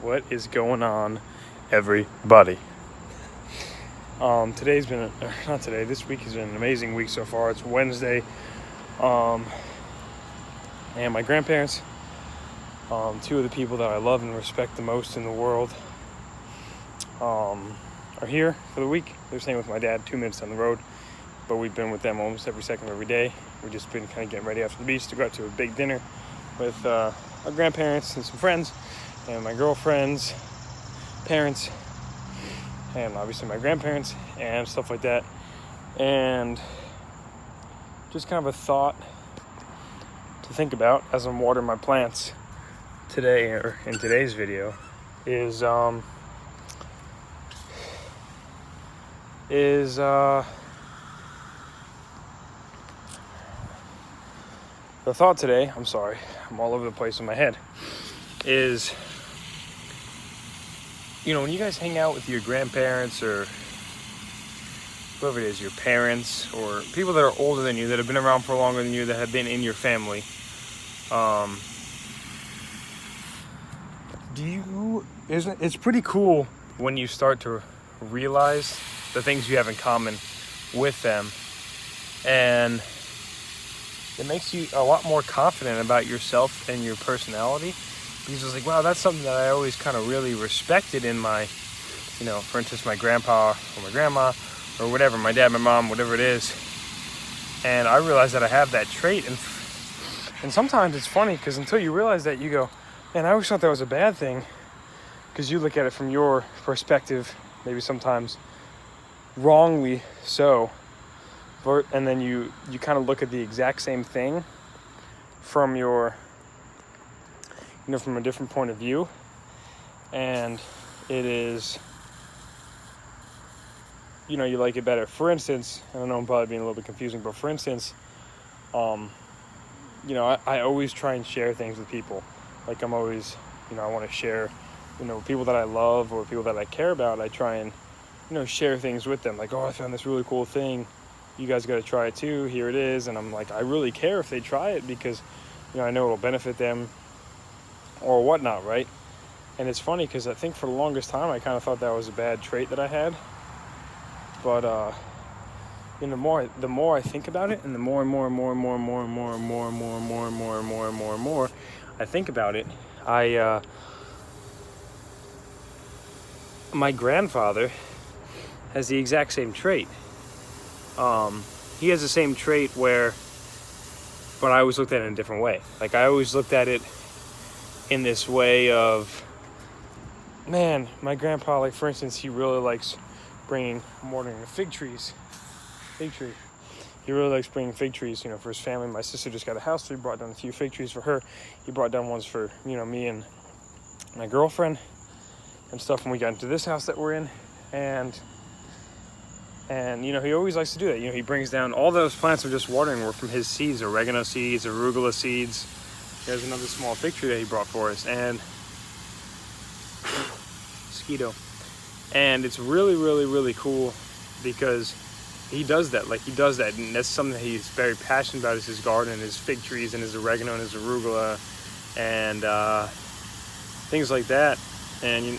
What is going on, everybody? This week has been an amazing week so far. It's Wednesday, and my grandparents, two of the people that I love and respect the most in the world, are here for the week. They're staying with my dad 2 minutes down the road, but we've been with them almost every second of every day. We've just been kind of getting ready after the beach to go out to a big dinner with our grandparents and some friends, and my girlfriend's parents, and obviously my grandparents and stuff like that. And just kind of a thought to think about as I'm watering my plants today, or in today's video, is the thought today, I'm sorry, I'm all over the place in my head, is, when you guys hang out with your grandparents or whoever it is, your parents or people that are older than you, that have been around for longer than you, that have been in your family, it's pretty cool when you start to realize the things you have in common with them, and it makes you a lot more confident about yourself and your personality, because it's like, wow, that's something that I always kind of really respected in my, for instance, my grandpa or my grandma or whatever, my dad, my mom, whatever it is. And I realized that I have that trait, and sometimes it's funny, because until you realize that, you go, man, I always thought that was a bad thing, because you look at it from your perspective, maybe sometimes wrongly so. And then you kind of look at the exact same thing from your, from a different point of view. And it is, you like it better. For instance, I don't know, I'm probably being a little bit confusing, but for instance, I always try and share things with people. Like I'm always, I want to share, people that I love or people that I care about. I try and, share things with them. Like, oh, I found this really cool thing. You guys got to try it too. Here it is. And I'm like, I really care if they try it, because, I know it'll benefit them or whatnot, right? And it's funny, because I think for the longest time I kind of thought that was a bad trait that I had. But the more I think about it, and the more I think about it, my grandfather has the exact same trait. He has the same trait but I always looked at it in a different way. Like, I always looked at it in this way of, man, my grandpa, like, for instance, he really likes watering fig trees. He really likes bringing fig trees, for his family. My sister just got a house, so he brought down a few fig trees for her. He brought down ones for, me and my girlfriend and stuff when we got into this house that we're in. And he always likes to do that. He brings down all those plants are just watering were from his seeds, oregano seeds, arugula seeds. There's another small fig tree that he brought for us, and mosquito. And it's really, really, really cool, because he does that. And that's something that he's very passionate about, is his garden and his fig trees and his oregano and his arugula and things like that. And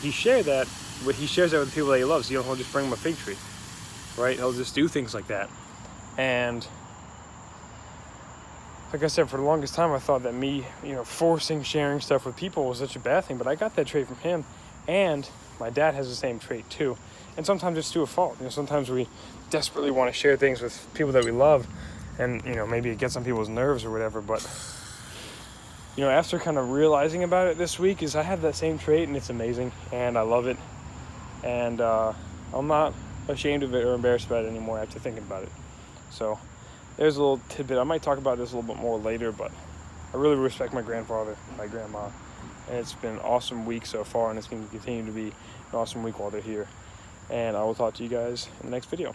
he shares that with the people that he loves. He'll just bring him a fig tree. Right? He'll just do things like that. And like I said, for the longest time I thought that me, sharing stuff with people was such a bad thing, but I got that trait from him. And my dad has the same trait too. And sometimes it's to a fault. Sometimes we desperately want to share things with people that we love, and maybe it gets on people's nerves or whatever. But after kind of realizing about it this week, is I have that same trait, and it's amazing, and I love it. And I'm not ashamed of it or embarrassed about it anymore after thinking about it. So there's a little tidbit. I might talk about this a little bit more later, but I really respect my grandfather, my grandma, and it's been an awesome week so far, and it's going to continue to be an awesome week while they're here. And I will talk to you guys in the next video.